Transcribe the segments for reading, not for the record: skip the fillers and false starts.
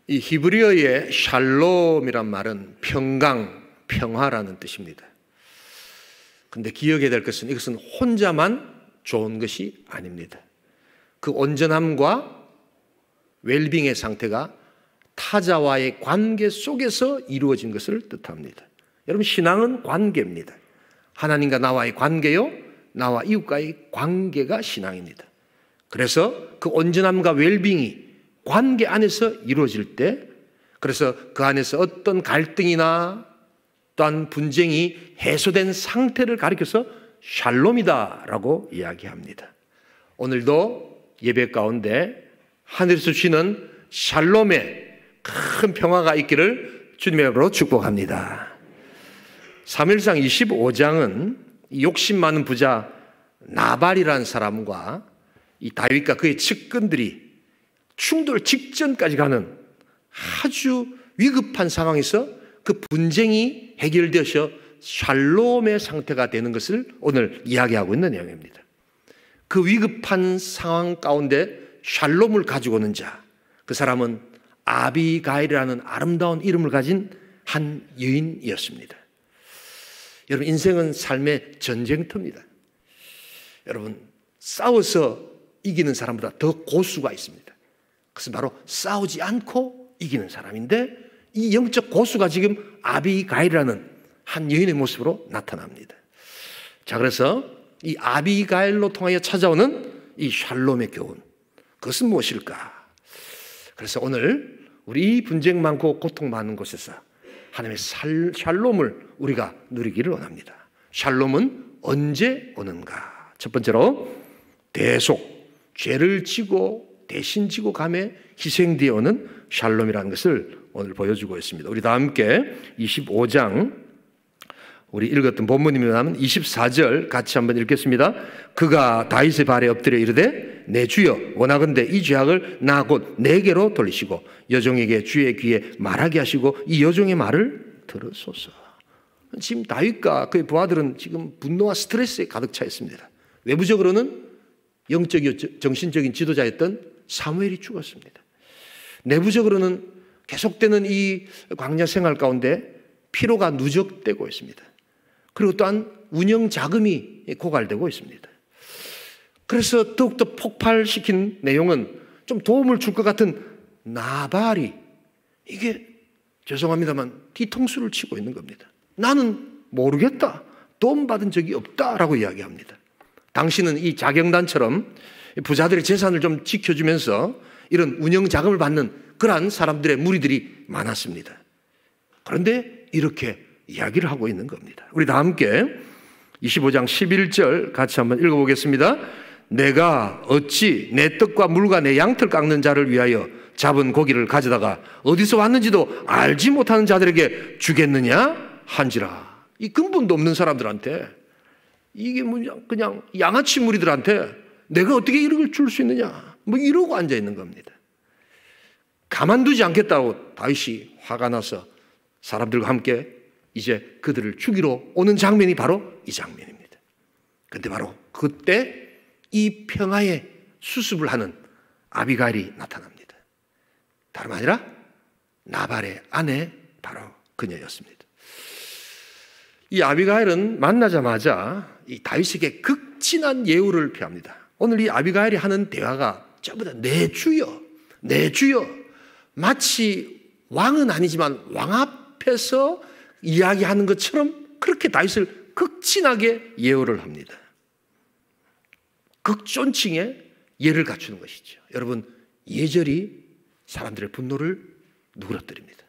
이 히브리어의 샬롬이란 말은 평강, 평화라는 뜻입니다. 근데 기억해야 될 것은 이것은 혼자만 좋은 것이 아닙니다. 그 온전함과 웰빙의 상태가 타자와의 관계 속에서 이루어진 것을 뜻합니다. 여러분, 신앙은 관계입니다. 하나님과 나와의 관계요, 나와 이웃과의 관계가 신앙입니다. 그래서 그 온전함과 웰빙이 관계 안에서 이루어질 때, 그래서 그 안에서 어떤 갈등이나 또한 분쟁이 해소된 상태를 가리켜서 샬롬이다라고 이야기합니다. 오늘도 예배 가운데 하늘에서 주시는 샬롬의 큰 평화가 있기를 주님의 이름으로 축복합니다. 사무엘상 25장은 욕심 많은 부자 나발이라는 사람과 이 다윗과 그의 측근들이 충돌 직전까지 가는 아주 위급한 상황에서 그 분쟁이 해결되어서 샬롬의 상태가 되는 것을 오늘 이야기하고 있는 내용입니다. 그 위급한 상황 가운데 샬롬을 가지고 오는 자, 그 사람은 아비가일이라는 아름다운 이름을 가진 한 여인이었습니다. 여러분, 인생은 삶의 전쟁터입니다. 여러분, 싸워서 이기는 사람보다 더 고수가 있습니다. 그것은 바로 싸우지 않고 이기는 사람인데, 이 영적 고수가 지금 아비가일이라는 한 여인의 모습으로 나타납니다. 자, 그래서 이 아비가일로 통하여 찾아오는 이 샬롬의 교훈, 그것은 무엇일까? 그래서 오늘 우리 분쟁 많고 고통 많은 곳에서 하나님의 샬롬을 우리가 누리기를 원합니다. 샬롬은 언제 오는가? 첫 번째로 대속, 죄를 지고 대신 지고 감에 희생되어 오는 샬롬이라는 것을 오늘 보여주고 있습니다. 우리 다 함께 25장 우리 읽었던 본문이면 24절 같이 한번 읽겠습니다. 그가 다윗의 발에 엎드려 이르되 내 주여 원하건대 이 죄악을 나 곧 내게로 돌리시고 여종에게 주의 귀에 말하게 하시고 이 여종의 말을 들으소서. 지금 다윗과 그의 부하들은 지금 분노와 스트레스에 가득 차 있습니다. 외부적으로는 영적이고 정신적인 지도자였던 사무엘이 죽었습니다. 내부적으로는 계속되는 이 광야 생활 가운데 피로가 누적되고 있습니다. 그리고 또한 운영 자금이 고갈되고 있습니다. 그래서 더욱더 폭발시킨 내용은 좀 도움을 줄 것 같은 나발이, 이게 죄송합니다만 뒤통수를 치고 있는 겁니다. 나는 모르겠다, 도움 받은 적이 없다라고 이야기합니다. 당신은 이 자경단처럼 부자들의 재산을 좀 지켜주면서 이런 운영 자금을 받는 그러한 사람들의 무리들이 많았습니다. 그런데 이렇게 이야기를 하고 있는 겁니다. 우리 다 함께 25장 11절 같이 한번 읽어보겠습니다. 내가 어찌 내 떡과 물과 내 양털 깎는 자를 위하여 잡은 고기를 가져다가 어디서 왔는지도 알지 못하는 자들에게 주겠느냐 한지라. 이 근본도 없는 사람들한테, 이게 그냥 양아치 무리들한테 내가 어떻게 이런 걸 줄 수 있느냐, 뭐 이러고 앉아 있는 겁니다. 가만두지 않겠다고 다윗이 화가 나서 사람들과 함께 이제 그들을 죽이러 오는 장면이 바로 이 장면입니다. 그런데 바로 그때 이 평화의 수습을 하는 아비가일이 나타납니다. 다름 아니라 나발의 아내, 바로 그녀였습니다. 이 아비가일은 만나자마자 이 다윗에게 극진한 예우를 표합니다. 오늘 이 아비가일이 하는 대화가 전부 다 내 주여, 내 주여, 마치 왕은 아니지만 왕 앞에서 이야기하는 것처럼 그렇게 다윗을 극진하게 예우를 합니다. 극존칭의 예를 갖추는 것이죠. 여러분, 예절이 사람들의 분노를 누그러뜨립니다.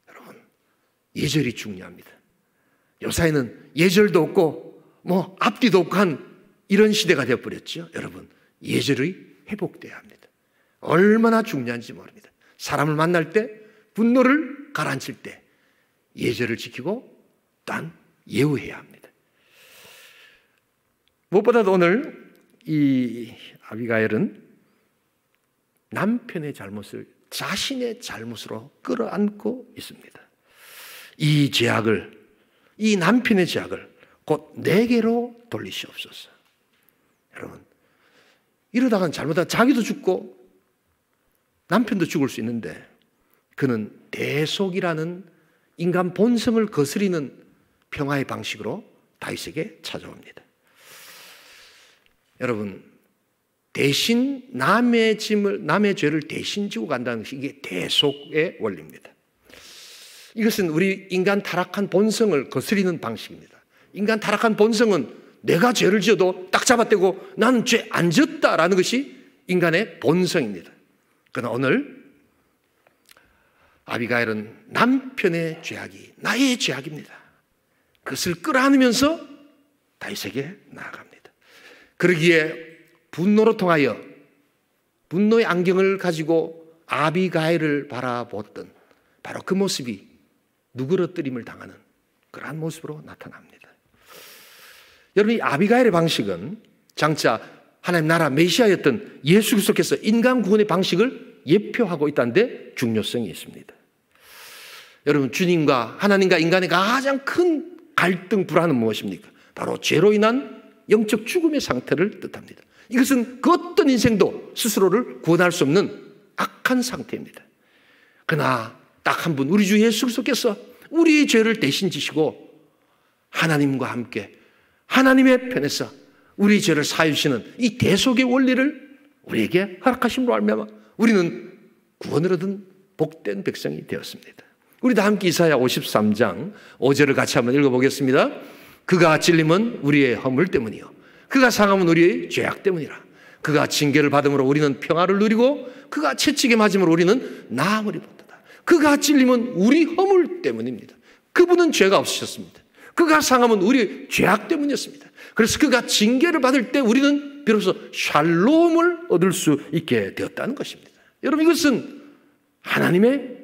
여러분, 예절이 중요합니다. 요사이는 예절도 없고 뭐 앞뒤도 없고 한 이런 시대가 되어버렸죠. 여러분, 예절이 회복돼야 합니다. 얼마나 중요한지 모릅니다. 사람을 만날 때, 분노를 가라앉힐 때 예절을 지키고 또한 예우해야 합니다. 무엇보다도 오늘 이 아비가일은 남편의 잘못을 자신의 잘못으로 끌어안고 있습니다. 이 죄악을, 이 남편의 죄악을 곧 내게로 돌리시옵소서. 여러분, 이러다간 잘못하면 자기도 죽고 남편도 죽을 수 있는데 그는 대속이라는 인간 본성을 거스리는 평화의 방식으로 다윗에게 찾아옵니다. 여러분, 대신 남의 죄를 대신 지고 간다는 것이 이게 대속의 원리입니다. 이것은 우리 인간 타락한 본성을 거스리는 방식입니다. 인간 타락한 본성은 내가 죄를 지어도 딱 잡아떼고 나는 죄 안 지었다라는 것이 인간의 본성입니다. 그러나 오늘 아비가일은 남편의 죄악이 나의 죄악입니다. 그것을 끌어안으면서 다윗에게 나아갑니다. 그러기에 분노로 통하여 분노의 안경을 가지고 아비가일을 바라보던 바로 그 모습이 누그러뜨림을 당하는 그러한 모습으로 나타납니다. 여러분, 이 아비가일의 방식은 장차 하나님 나라 메시아였던 예수 그리스도께서 인간 구원의 방식을 예표하고 있다는데 중요성이 있습니다. 여러분, 주님과 하나님과 인간의 가장 큰 갈등 불화는 무엇입니까? 바로 죄로 인한 영적 죽음의 상태를 뜻합니다. 이것은 그 어떤 인생도 스스로를 구원할 수 없는 악한 상태입니다. 그러나 딱 한 분, 우리 주 예수 그리스도께서 우리의 죄를 대신 지시고 하나님과 함께 하나님의 편에서 우리 죄를 사유시는 이 대속의 원리를 우리에게 허락하심으로 말미암아 우리는 구원을 얻은 복된 백성이 되었습니다. 우리 다 함께 이사야 53장 5절을 같이 한번 읽어보겠습니다. 그가 찔림은 우리의 허물 때문이요 그가 상함은 우리의 죄악 때문이라. 그가 징계를 받음으로 우리는 평화를 누리고 그가 채찍에 맞음으로 우리는 나음을 입었다. 그가 찔림은 우리 허물 때문입니다. 그분은 죄가 없으셨습니다. 그가 상함은 우리의 죄악 때문이었습니다. 그래서 그가 징계를 받을 때 우리는 비로소 샬롬을 얻을 수 있게 되었다는 것입니다. 여러분, 이것은 하나님의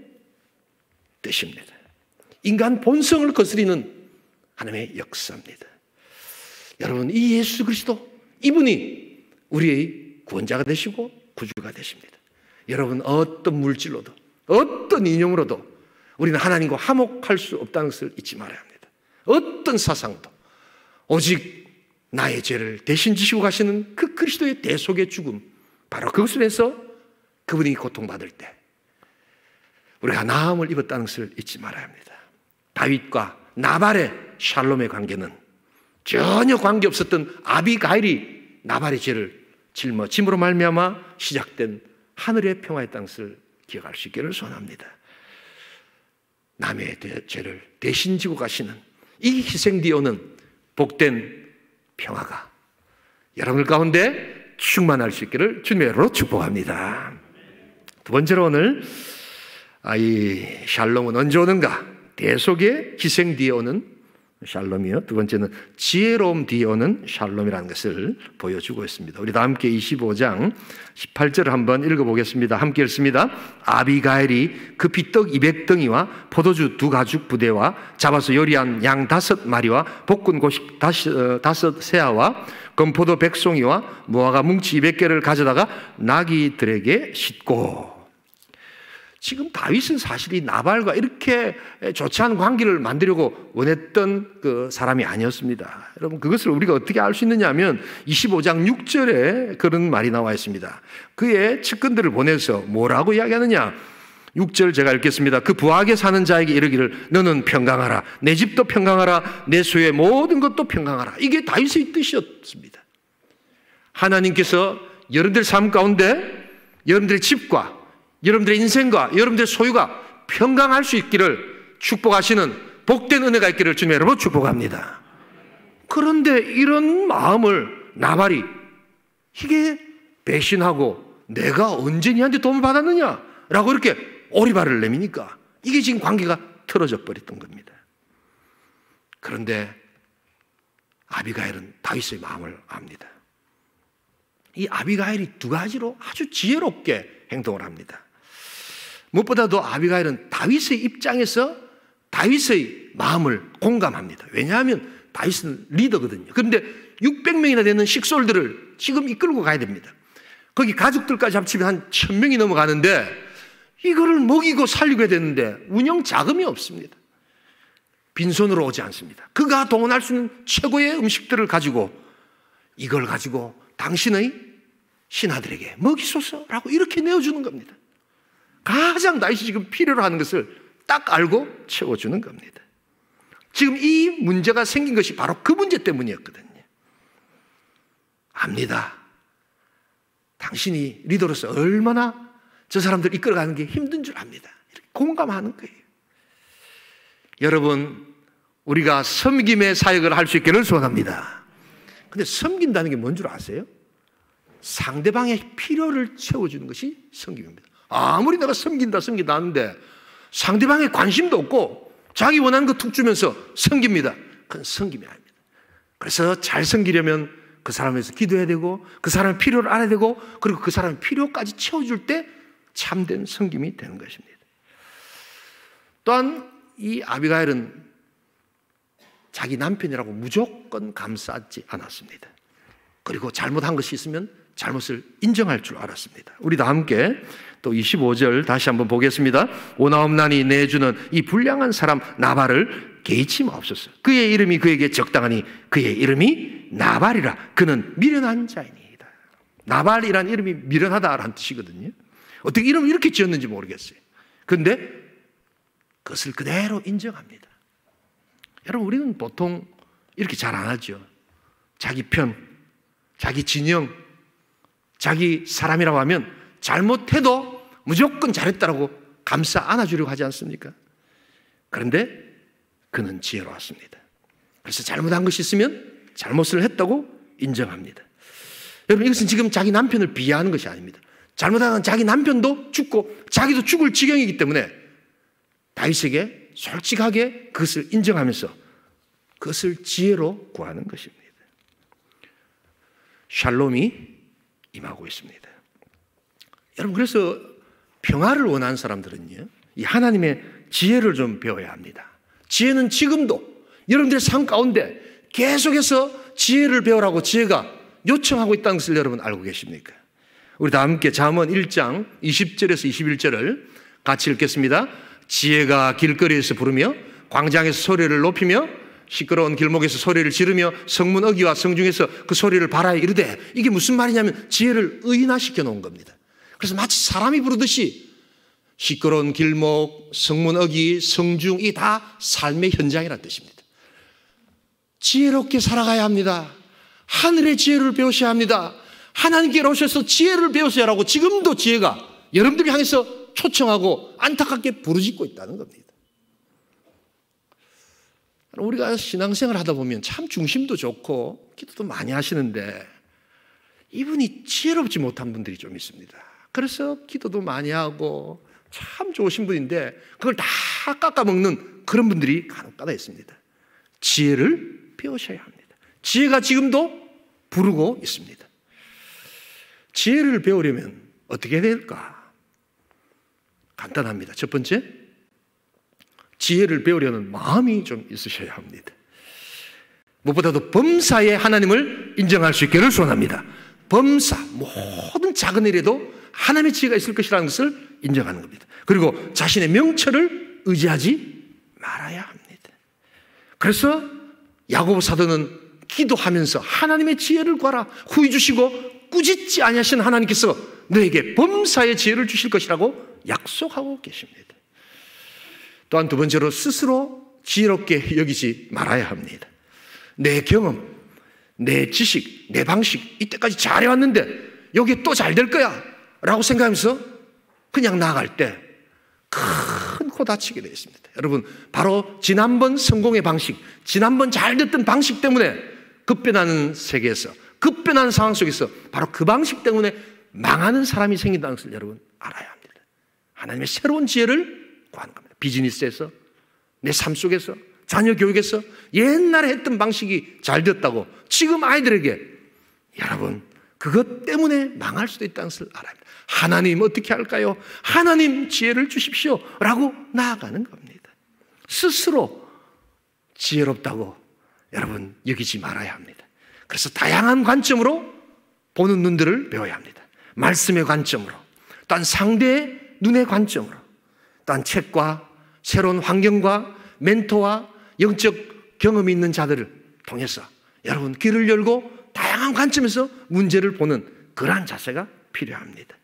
뜻입니다. 인간 본성을 거스리는 하나님의 역사입니다. 여러분, 이 예수 그리스도, 이분이 우리의 구원자가 되시고 구주가 되십니다. 여러분, 어떤 물질로도 어떤 이념으로도 우리는 하나님과 화목할 수 없다는 것을 잊지 말아야 합니다. 어떤 사상도 오직 나의 죄를 대신 지시고 가시는 그 그리스도의 대속의 죽음, 바로 그것을 해서 그분이 고통받을 때 우리가 나음을 입었다는 것을 잊지 말아야 합니다. 다윗과 나발의 샬롬의 관계는 전혀 관계없었던 아비가일이 나발의 죄를 짊어짐으로 말미암아 시작된 하늘의 평화의 것을 기억할 수 있기를 소원합니다. 남의 죄를 대신 지고 가시는 이 희생 뒤에 오는 복된 평화가 여러분 가운데 충만할 수 있기를 주님의 이름으로 축복합니다. 두 번째로 오늘 이 샬롬은 언제 오는가? 대속의 희생 뒤에 오는 샬롬이요. 두 번째는 지혜로움 뒤에 오는 샬롬이라는 것을 보여주고 있습니다. 우리 다 함께 25장 18절을 한번 읽어보겠습니다. 함께 읽습니다. 아비가일이 그 빗떡 200덩이와 포도주 2가죽 부대와 잡아서 요리한 양 5마리와 볶은 고식 5 세아와 건포도 100송이와 무화과 뭉치 200개를 가져다가 나귀들에게 싣고. 지금 다윗은 사실 이 나발과 이렇게 좋지 않은 관계를 만들려고 원했던 그 사람이 아니었습니다. 여러분, 그것을 우리가 어떻게 알 수 있느냐 하면 25장 6절에 그런 말이 나와 있습니다. 그의 측근들을 보내서 뭐라고 이야기하느냐? 6절 제가 읽겠습니다. 그 부하게 사는 자에게 이르기를 너는 평강하라. 내 집도 평강하라. 내 소유의 모든 것도 평강하라. 이게 다윗의 뜻이었습니다. 하나님께서 여러분들 삶 가운데 여러분들의 집과 여러분들의 인생과 여러분들의 소유가 평강할 수 있기를 축복하시는 복된 은혜가 있기를 주님의 이름으로 축복합니다. 그런데 이런 마음을 나발이 이게 배신하고 내가 언제 니한테 도움을 받았느냐라고 이렇게 오리발을 내미니까 이게 지금 관계가 틀어져 버렸던 겁니다. 그런데 아비가일은 다윗의 마음을 압니다. 이 아비가일이 2가지로 아주 지혜롭게 행동을 합니다. 무엇보다도 아비가일은 다윗의 입장에서 다윗의 마음을 공감합니다. 왜냐하면 다윗은 리더거든요. 그런데 600명이나 되는 식솔들을 지금 이끌고 가야 됩니다. 거기 가족들까지 합치면 한 1000명이 넘어가는데 이거를 먹이고 살리고 해야 되는데 운영 자금이 없습니다. 빈손으로 오지 않습니다. 그가 동원할 수 있는 최고의 음식들을 가지고 이걸 가지고 당신의 신하들에게 먹이소서라고 이렇게 내어주는 겁니다. 가장 다윗이 지금 필요로 하는 것을 딱 알고 채워주는 겁니다. 지금 이 문제가 생긴 것이 바로 그 문제 때문이었거든요. 압니다. 당신이 리더로서 얼마나 저 사람들 이끌어가는 게 힘든 줄 압니다. 이렇게 공감하는 거예요. 여러분, 우리가 섬김의 사역을 할 수 있기를 소원합니다. 근데 섬긴다는 게 뭔 줄 아세요? 상대방의 필요를 채워주는 것이 섬김입니다. 아무리 내가 섬긴다 하는데 상대방의 관심도 없고 자기 원하는 거 툭 주면서 섬깁니다. 그건 섬김이 아닙니다. 그래서 잘 섬기려면 그 사람에 대해서 기도해야 되고 그 사람의 필요를 알아야 되고 그리고 그 사람의 필요까지 채워줄 때 참된 섬김이 되는 것입니다. 또한 이 아비가일은 자기 남편이라고 무조건 감싸지 않았습니다. 그리고 잘못한 것이 있으면 잘못을 인정할 줄 알았습니다. 우리 다 함께 또 25절 다시 한번 보겠습니다. 오나옵나니 내주는 이 불량한 사람 나발을 개의치 마옵소서. 그의 이름이 그에게 적당하니 그의 이름이 나발이라. 그는 미련한 자이니이다. 나발이란 이름이 미련하다라는 뜻이거든요. 어떻게 이름을 이렇게 지었는지 모르겠어요. 그런데 그것을 그대로 인정합니다. 여러분, 우리는 보통 이렇게 잘 안 하죠. 자기 편, 자기 진영, 자기 사람이라고 하면 잘못해도 무조건 잘했다라고 감싸 안아주려고 하지 않습니까? 그런데 그는 지혜로웠습니다. 그래서 잘못한 것이 있으면 잘못을 했다고 인정합니다. 여러분, 이것은 지금 자기 남편을 비하하는 것이 아닙니다. 잘못한 자기 남편도 죽고 자기도 죽을 지경이기 때문에 다윗에게 솔직하게 그것을 인정하면서 그것을 지혜로 구하는 것입니다. 샬롬이 임하고 있습니다. 여러분, 그래서 평화를 원하는 사람들은요, 이 하나님의 지혜를 좀 배워야 합니다. 지혜는 지금도 여러분들의 삶 가운데 계속해서 지혜를 배우라고 지혜가 요청하고 있다는 것을 여러분 알고 계십니까? 우리 다 함께 잠언 1장 20절에서 21절을 같이 읽겠습니다. 지혜가 길거리에서 부르며 광장에서 소리를 높이며 시끄러운 길목에서 소리를 지르며 성문 어귀와 성중에서 그 소리를 발하여 이르되, 이게 무슨 말이냐면 지혜를 의인화시켜 놓은 겁니다. 그래서 마치 사람이 부르듯이 시끄러운 길목, 성문 어귀, 성중, 이 다 삶의 현장이라는 뜻입니다. 지혜롭게 살아가야 합니다. 하늘의 지혜를 배우셔야 합니다. 하나님께 오셔서 지혜를 배우세요라고 지금도 지혜가 여러분들을 향해서 초청하고 안타깝게 부르짖고 있다는 겁니다. 우리가 신앙생활 하다 보면 참 중심도 좋고 기도도 많이 하시는데 이분이 지혜롭지 못한 분들이 좀 있습니다. 그래서 기도도 많이 하고 참 좋으신 분인데 그걸 다 깎아먹는 그런 분들이 간혹가다 있습니다. 지혜를 배우셔야 합니다. 지혜가 지금도 부르고 있습니다. 지혜를 배우려면 어떻게 해야 될까? 간단합니다. 첫 번째, 지혜를 배우려는 마음이 좀 있으셔야 합니다. 무엇보다도 범사에 하나님을 인정할 수 있기를 소원합니다. 범사, 모든 작은 일에도 하나님의 지혜가 있을 것이라는 것을 인정하는 겁니다. 그리고 자신의 명철을 의지하지 말아야 합니다. 그래서 야고보 사도는 기도하면서 하나님의 지혜를 구하라, 후히 주시고 꾸짖지 아니하시는 하나님께서 너에게 범사의 지혜를 주실 것이라고 약속하고 계십니다. 또한 두 번째로 스스로 지혜롭게 여기지 말아야 합니다. 내 경험, 내 지식, 내 방식, 이때까지 잘해왔는데 여기에 또 잘 될 거야 라고 생각하면서 그냥 나아갈 때 큰 코 다치게 되어 있습니다. 여러분, 바로 지난번 성공의 방식, 지난번 잘 됐던 방식 때문에 급변하는 세계에서, 급변하는 상황 속에서 바로 그 방식 때문에 망하는 사람이 생긴다는 것을 여러분 알아야 합니다. 하나님의 새로운 지혜를 구하는 겁니다. 비즈니스에서, 내 삶 속에서, 자녀 교육에서 옛날에 했던 방식이 잘 됐다고 지금 아이들에게 여러분 그것 때문에 망할 수도 있다는 것을 알아야 합니다. 하나님 어떻게 할까요? 하나님 지혜를 주십시오 라고 나아가는 겁니다. 스스로 지혜롭다고 여러분 여기지 말아야 합니다. 그래서 다양한 관점으로 보는 눈들을 배워야 합니다. 말씀의 관점으로, 또한 상대의 눈의 관점으로, 또한 책과 새로운 환경과 멘토와 영적 경험이 있는 자들을 통해서 여러분 귀를 열고 다양한 관점에서 문제를 보는 그러한 자세가 필요합니다.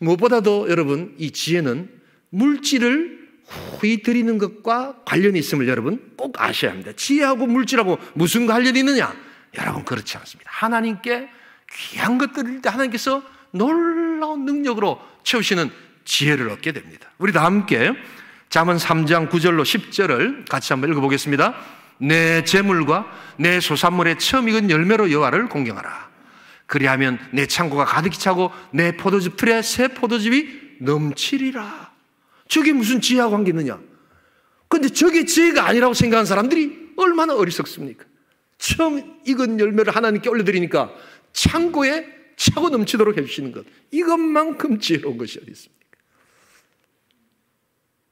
무엇보다도 여러분, 이 지혜는 물질을 후히 드리는 것과 관련이 있음을 여러분 꼭 아셔야 합니다. 지혜하고 물질하고 무슨 관련이 있느냐? 여러분, 그렇지 않습니다. 하나님께 귀한 것들을 드릴 때 하나님께서 놀라운 능력으로 채우시는 지혜를 얻게 됩니다. 우리 다 함께 잠언 3장 9절로 10절을 같이 한번 읽어보겠습니다. 내 재물과 내 소산물의 처음 익은 열매로 여호와를 공경하라. 그리하면 내 창고가 가득히 차고 내 포도즙 틀에 새 포도즙이 넘치리라. 저게 무슨 지혜와 관계 있느냐? 그런데 저게 지혜가 아니라고 생각하는 사람들이 얼마나 어리석습니까? 처음 익은 열매를 하나님께 올려드리니까 창고에 차고 넘치도록 해주시는 것, 이것만큼 지혜로운 것이 어디 있습니까?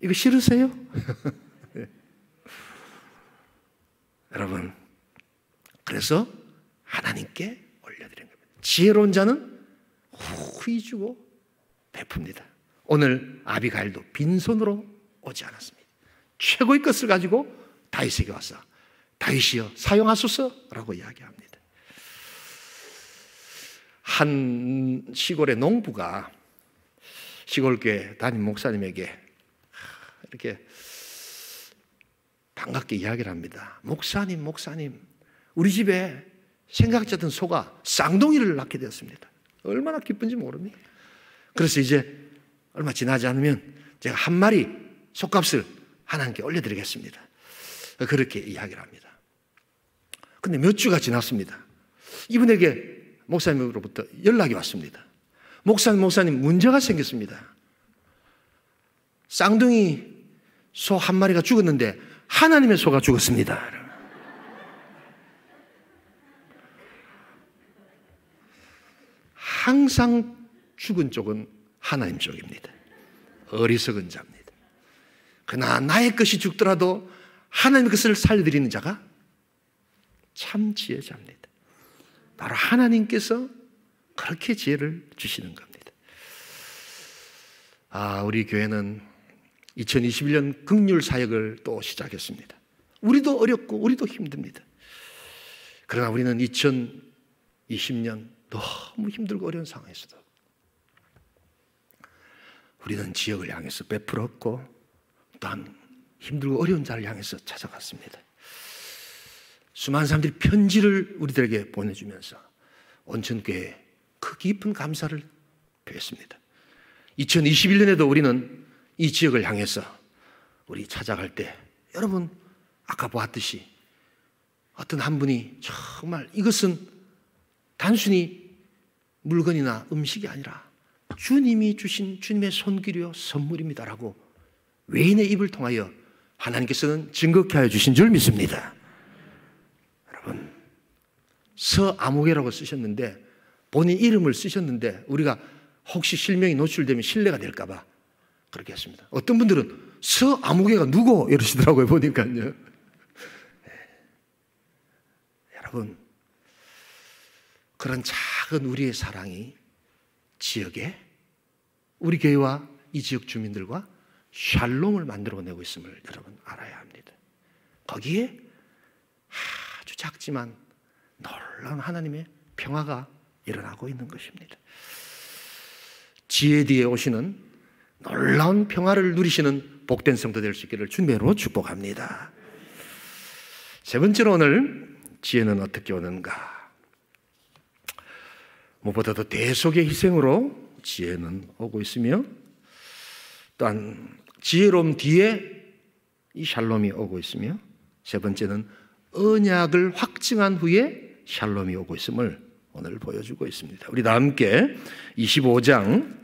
이거 싫으세요? 네. 여러분, 그래서 하나님께 올려드리는 겁니다. 지혜로운 자는 후히 주고 베풉니다. 오늘 아비가일도 빈손으로 오지 않았습니다. 최고의 것을 가지고 다윗에게 와서 다윗이여 사용하소서라고 이야기합니다. 한 시골의 농부가 시골교회 담임 목사님에게 이렇게 반갑게 이야기를 합니다. 목사님, 우리 집에 생각지않던 소가 쌍둥이를 낳게 되었습니다. 얼마나 기쁜지 모릅니다. 그래서 이제 얼마 지나지 않으면 제가 한 마리 소값을 하나님께 올려드리겠습니다. 그렇게 이야기를 합니다. 근데 몇 주가 지났습니다. 이분에게 목사님으로부터 연락이 왔습니다. 목사님, 문제가 생겼습니다. 쌍둥이 소 한 마리가 죽었는데 하나님의 소가 죽었습니다. 항상 죽은 쪽은 하나님 쪽입니다. 어리석은 자입니다. 그러나 나의 것이 죽더라도 하나님의 것을 살려드리는 자가 참 지혜자입니다. 바로 하나님께서 그렇게 지혜를 주시는 겁니다. 우리 교회는 2021년 긍휼 사역을 또 시작했습니다. 우리도 어렵고 우리도 힘듭니다. 그러나 우리는 2020년 너무 힘들고 어려운 상황에서도 우리는 지역을 향해서 베풀었고 또한 힘들고 어려운 자를 향해서 찾아갔습니다. 수많은 사람들이 편지를 우리들에게 보내주면서 온천교회에 그 깊은 감사를 표했습니다. 2021년에도 우리는 이 지역을 향해서 우리 찾아갈 때 여러분 아까 보았듯이 어떤 한 분이 정말 이것은 단순히 물건이나 음식이 아니라 주님이 주신 주님의 손길이요 선물입니다라고 외인의 입을 통하여 하나님께서는 증거케 하여 주신 줄 믿습니다. 여러분, 서아무개라고 쓰셨는데 본인 이름을 쓰셨는데 우리가 혹시 실명이 노출되면 신뢰가 될까 봐 그렇게 했습니다. 어떤 분들은 서아무개가 누구? 이러시더라고요. 보니까요. 네. 여러분, 그런 작은 우리의 사랑이 지역에 우리 교회와 이 지역 주민들과 샬롬을 만들어내고 있음을 여러분 알아야 합니다. 거기에 아주 작지만 놀라운 하나님의 평화가 일어나고 있는 것입니다. 지혜 뒤에 오시는 놀라운 평화를 누리시는 복된 성도 될 수 있기를 주님으로 축복합니다. 세 번째로 오늘 지혜는 어떻게 오는가? 무엇보다도 대속의 희생으로 지혜는 오고 있으며 또한 지혜로움 뒤에 이 샬롬이 오고 있으며 세 번째는 언약을 확증한 후에 샬롬이 오고 있음을 오늘 보여주고 있습니다. 우리 다 함께 25장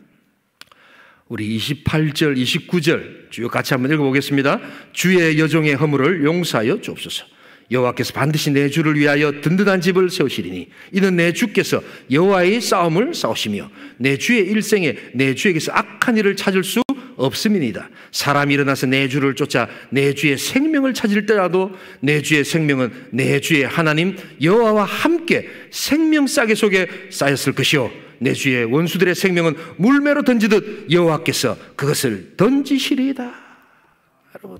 우리 28절 29절 쭉 같이 한번 읽어보겠습니다. 주의 여종의 허물을 용서하여 주옵소서. 여호와께서 반드시 내 주를 위하여 든든한 집을 세우시리니 이는 내 주께서 여호와의 싸움을 싸우시며 내 주의 일생에 내 주에게서 악한 일을 찾을 수 없음이니이다. 사람이 일어나서 내 주를 쫓아 내 주의 생명을 찾을 때라도 내 주의 생명은 내 주의 하나님 여호와와 함께 생명 싸개 속에 쌓였을 것이요 내 주의 원수들의 생명은 물매로 던지듯 여호와께서 그것을 던지시리이다. 여러분,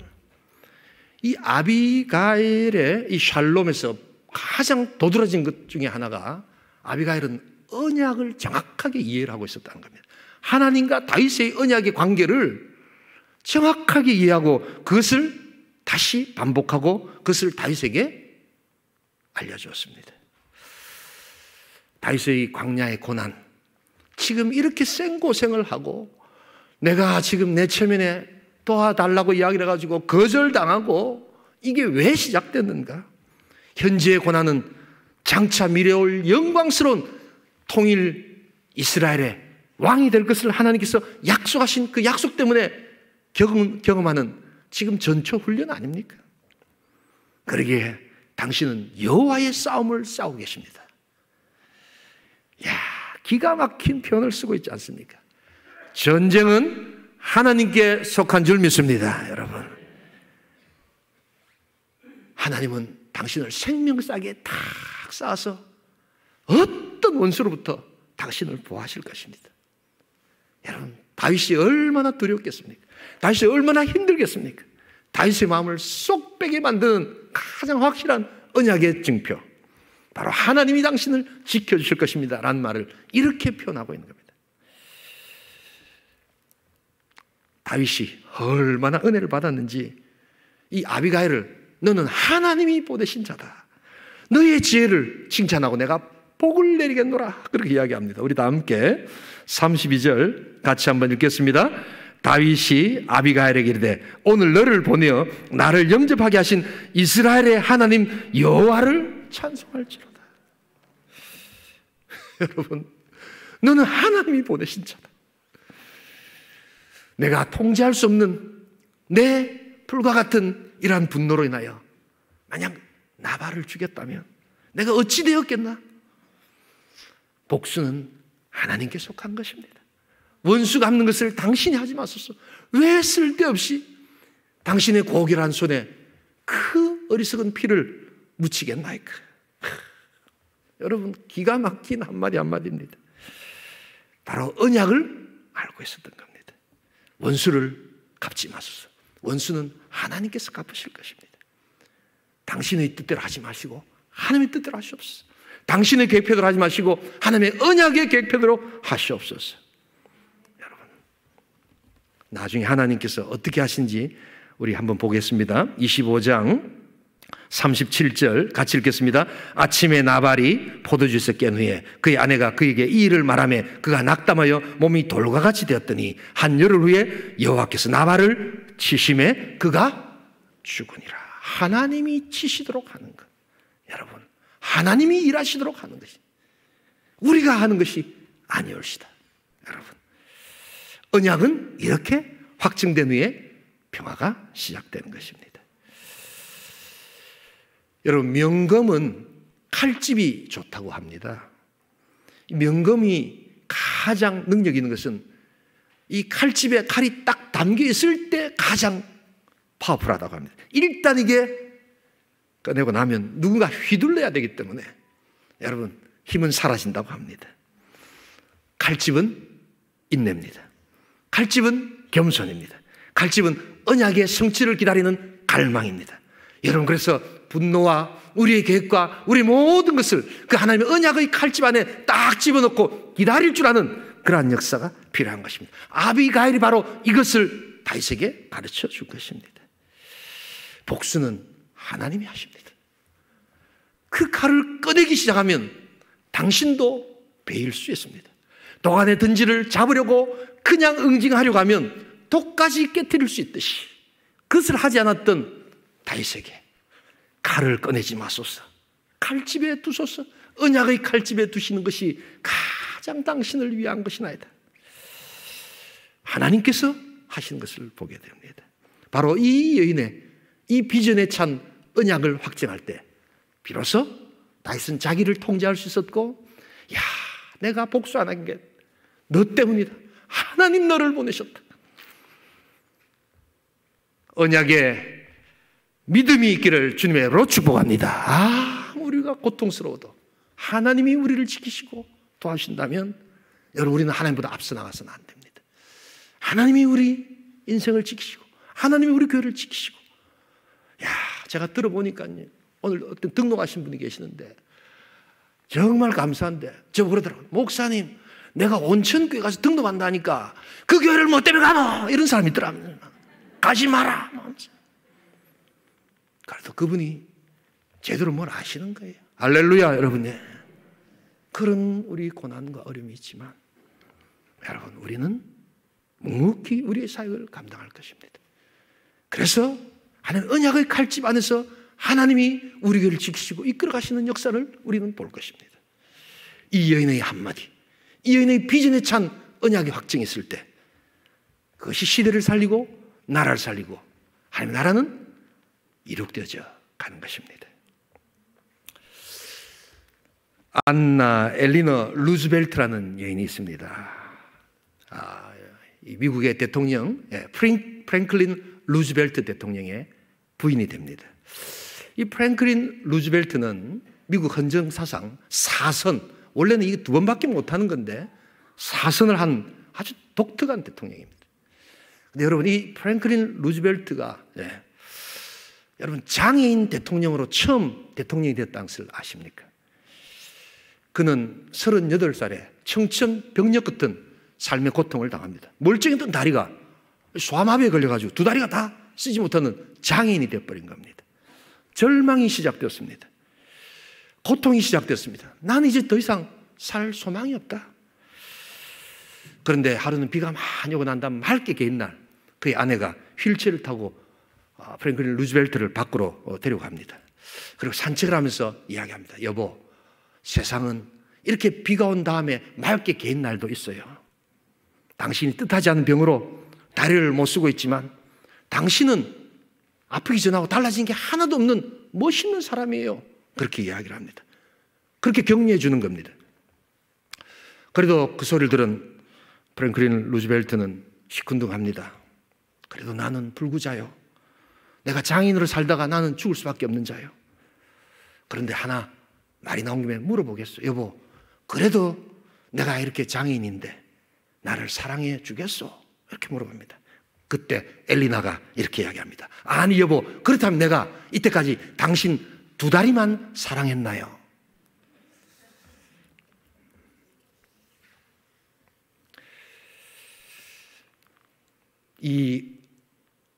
이 아비가일의 이 샬롬에서 가장 도드라진 것 중에 하나가 아비가일은 언약을 정확하게 이해를 하고 있었다는 겁니다. 하나님과 다윗의 언약의 관계를 정확하게 이해하고 그것을 다시 반복하고 그것을 다윗에게 알려주었습니다. 다윗의 광야의 고난, 지금 이렇게 생고생을 하고 내가 지금 내 체면에 도와달라고 이야기를 해가지고 거절당하고 이게 왜 시작됐는가? 현재의 고난은 장차 미래에 올 영광스러운 통일 이스라엘의 왕이 될 것을 하나님께서 약속하신 그 약속 때문에 경험하는 지금 전초 훈련 아닙니까? 그러기에 당신은 여호와의 싸움을 싸우고 계십니다. 야, 기가 막힌 표현을 쓰고 있지 않습니까? 전쟁은 하나님께 속한 줄 믿습니다, 여러분. 하나님은 당신을 생명싸게 탁 쌓아서 어떤 원수로부터 당신을 보호하실 것입니다. 여러분, 다윗이 얼마나 두렵겠습니까? 다윗이 얼마나 힘들겠습니까? 다윗의 마음을 쏙 빼게 만드는 가장 확실한 언약의 증표, 바로 하나님이 당신을 지켜주실 것입니다 라는 말을 이렇게 표현하고 있는 겁니다. 다윗이 얼마나 은혜를 받았는지 이 아비가일을 너는 하나님이 보내신 자다, 너의 지혜를 칭찬하고 내가 복을 내리겠노라, 그렇게 이야기합니다. 우리 다 함께 32절 같이 한번 읽겠습니다. 다윗이 아비가일에게 이르되 오늘 너를 보내어 나를 영접하게 하신 이스라엘의 하나님 여호와를 찬송할지로다. 여러분, 너는 하나님이 보내신 자다. 내가 통제할 수 없는 내 불과 같은 이러한 분노로 인하여 만약 나발을 죽였다면 내가 어찌 되었겠나? 복수는 하나님께 속한 것입니다. 원수 갚는 것을 당신이 하지 마소서. 왜 쓸데없이 당신의 고결한 손에 그 어리석은 피를 묻히겠나이까? 여러분, 기가 막힌 한마디 한마디입니다. 바로 언약을 알고 있었던 겁니다. 원수를 갚지 마소서. 원수는 하나님께서 갚으실 것입니다. 당신의 뜻대로 하지 마시고 하나님의 뜻대로 하시옵소서. 당신의 계획대로 하지 마시고 하나님의 언약의 계획대로 하시옵소서. 여러분, 나중에 하나님께서 어떻게 하신지 우리 한번 보겠습니다. 25장 37절 같이 읽겠습니다. 아침에 나발이 포도주에서 깬 후에 그의 아내가 그에게 이 일을 말하며 그가 낙담하여 몸이 돌과 같이 되었더니 한 열흘 후에 여호와께서 나발을 치심에 그가 죽으니라. 하나님이 치시도록 하는 것, 여러분, 하나님이 일하시도록 하는 것이 우리가 하는 것이 아니올시다. 여러분, 언약은 이렇게 확증된 후에 평화가 시작되는 것입니다. 여러분, 명검은 칼집이 좋다고 합니다. 명검이 가장 능력 있는 것은 이 칼집에 칼이 딱 담겨 있을 때 가장 파워풀하다고 합니다. 일단 이게 꺼내고 나면 누군가 휘둘러야 되기 때문에 여러분, 힘은 사라진다고 합니다. 칼집은 인내입니다. 칼집은 겸손입니다. 칼집은 언약의 성취를 기다리는 갈망입니다. 여러분, 그래서 분노와 우리의 계획과 우리 모든 것을 그 하나님의 언약의 칼집 안에 딱 집어넣고 기다릴 줄 아는 그러한 역사가 필요한 것입니다. 아비가일이 바로 이것을 다윗에게 가르쳐 줄 것입니다. 복수는 하나님이 하십니다. 그 칼을 꺼내기 시작하면 당신도 베일 수 있습니다. 독안의 든지를 잡으려고 그냥 응징하려고 하면 독까지 깨트릴 수 있듯이 그것을 하지 않았던 다윗에게 칼을 꺼내지 마소서, 칼집에 두소서, 언약의 칼집에 두시는 것이 가장 당신을 위한 것이나이다. 하나님께서 하시는 것을 보게 됩니다. 바로 이 여인의 이 비전에 찬 언약을 확증할 때 비로소 다윗은 자기를 통제할 수 있었고, 야, 내가 복수 안 한 게 너 때문이다. 하나님 너를 보내셨다. 언약에 믿음이 있기를 주님으로 축복합니다. 우리가 고통스러워도 하나님이 우리를 지키시고 도와주신다면 여러분, 우리는 하나님보다 앞서 나가서는 안 됩니다. 하나님이 우리 인생을 지키시고 하나님이 우리 교회를 지키시고, 제가 들어보니까요, 오늘 어떤 등록하신 분이 계시는데 정말 감사한데 저 그러더라고요. 목사님, 내가 온천교회 가서 등록한다니까 그 교회를 뭐 때문에 가노? 이런 사람이 있더라고요. 가지 마라. 그래도 그분이 제대로 뭘 아시는 거예요. 할렐루야, 여러분. 그런 우리 고난과 어려움이 있지만 여러분, 우리는 묵묵히 우리의 사역을 감당할 것입니다. 그래서 하나님 언약의 칼집 안에서 하나님이 우리 교회를 지키시고 이끌어 가시는 역사를 우리는 볼 것입니다. 이 여인의 한마디, 이 여인의 비전에 찬 언약이 확정했을 때 그것이 시대를 살리고 나라를 살리고 하나님의 나라는 이룩되어져 가는 것입니다. 안나 엘리너 루즈벨트라는 여인이 있습니다. 이 미국의 대통령 프랭클린 루즈벨트 대통령의 부인이 됩니다. 이 프랭클린 루즈벨트는 미국 헌정사상 4선, 원래는 이게 2번밖에 못하는 건데 4선을 한 아주 독특한 대통령입니다. 근데 여러분, 이 프랭클린 루즈벨트가 여러분 장애인 대통령으로 처음 대통령이 되었다는 것을 아십니까? 그는 38살에 청천벽력 같은 삶의 고통을 당합니다. 멀쩡했던 다리가 소아마비에 걸려가지고 두 다리가 다 쓰지 못하는 장애인이 되어버린 겁니다. 절망이 시작되었습니다. 고통이 시작되었습니다. 나는 이제 더 이상 살 소망이 없다. 그런데 하루는 비가 많이 오고 난 다음 맑게 개인 날 그의 아내가 휠체어를 타고 프랭클린 루즈벨트를 밖으로 데려갑니다. 그리고 산책을 하면서 이야기합니다. 여보, 세상은 이렇게 비가 온 다음에 맑게 개인 날도 있어요. 당신이 뜻하지 않은 병으로 다리를 못 쓰고 있지만 당신은 아프기 전하고 달라진 게 하나도 없는 멋있는 사람이에요. 그렇게 이야기를 합니다. 그렇게 격려해 주는 겁니다. 그래도 그 소리를 들은 프랭클린 루즈벨트는 시큰둥합니다. 그래도 나는 불구자요. 내가 장인으로 살다가 나는 죽을 수밖에 없는 자요. 그런데 하나 말이 나온 김에 물어보겠어. 여보, 그래도 내가 이렇게 장인인데 나를 사랑해 주겠소? 이렇게 물어봅니다. 그때 엘리나가 이렇게 이야기합니다. 아니 여보, 그렇다면 내가 이때까지 당신 두 다리만 사랑했나요? 이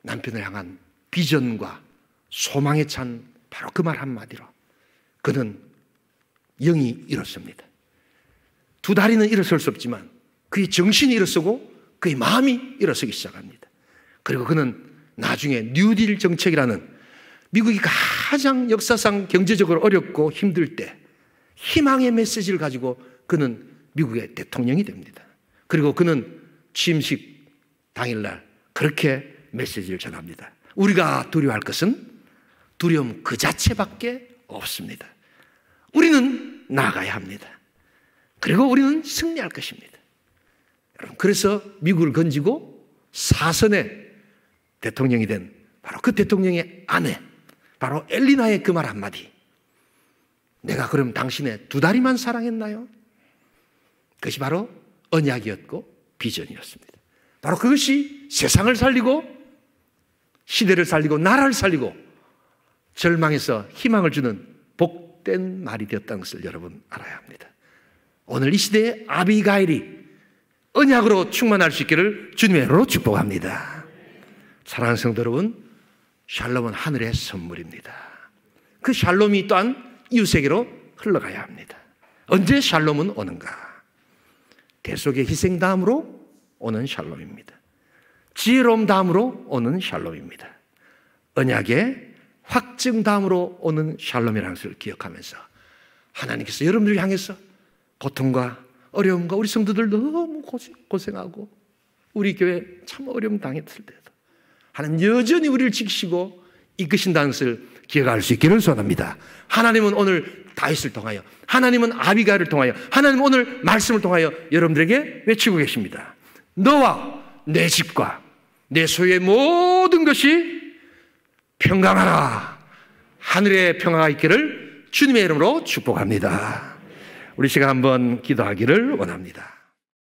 남편을 향한 비전과 소망에 찬 바로 그 말 한마디로 그는 영이 일어섭니다. 두 다리는 일어설 수 없지만 그의 정신이 일어서고 그의 마음이 일어서기 시작합니다. 그리고 그는 나중에 뉴딜 정책이라는 미국이 가장 역사상 경제적으로 어렵고 힘들 때 희망의 메시지를 가지고 그는 미국의 대통령이 됩니다. 그리고 그는 취임식 당일날 그렇게 메시지를 전합니다. 우리가 두려워할 것은 두려움 그 자체밖에 없습니다. 우리는 나아가야 합니다. 그리고 우리는 승리할 것입니다. 여러분, 그래서 미국을 건지고 4선의 대통령이 된 바로 그 대통령의 아내, 바로 엘리나의 그 말 한마디. 내가 그럼 당신의 두 다리만 사랑했나요? 그것이 바로 언약이었고 비전이었습니다. 바로 그것이 세상을 살리고 시대를 살리고 나라를 살리고 절망에서 희망을 주는 복된 말이 되었다는 것을 여러분 알아야 합니다. 오늘 이 시대의 아비가일이 언약으로 충만할 수 있기를 주님의 이름으로 축복합니다. 사랑하는 성도 여러분, 샬롬은 하늘의 선물입니다. 그 샬롬이 또한 이웃에게로 흘러가야 합니다. 언제 샬롬은 오는가? 대속의 희생 다음으로 오는 샬롬입니다. 지혜로움 다음으로 오는 샬롬입니다. 언약의 확증 다음으로 오는 샬롬이라는 것을 기억하면서 하나님께서 여러분들을 향해서 고통과 어려움과 우리 성도들 너무 고생하고 우리 교회 참 어려움 당했을 때도 하나님 여전히 우리를 지키시고 이끄신다는 것을 기억할 수 있기를 소원합니다. 하나님은 오늘 다윗을 통하여, 하나님은 아비가일을 통하여, 하나님은 오늘 말씀을 통하여 여러분들에게 외치고 계십니다. 너와 내 집과 내 소유의 모든 것이 평강하라. 하늘의 평화가 있기를 주님의 이름으로 축복합니다. 우리 시간 한번 기도하기를 원합니다.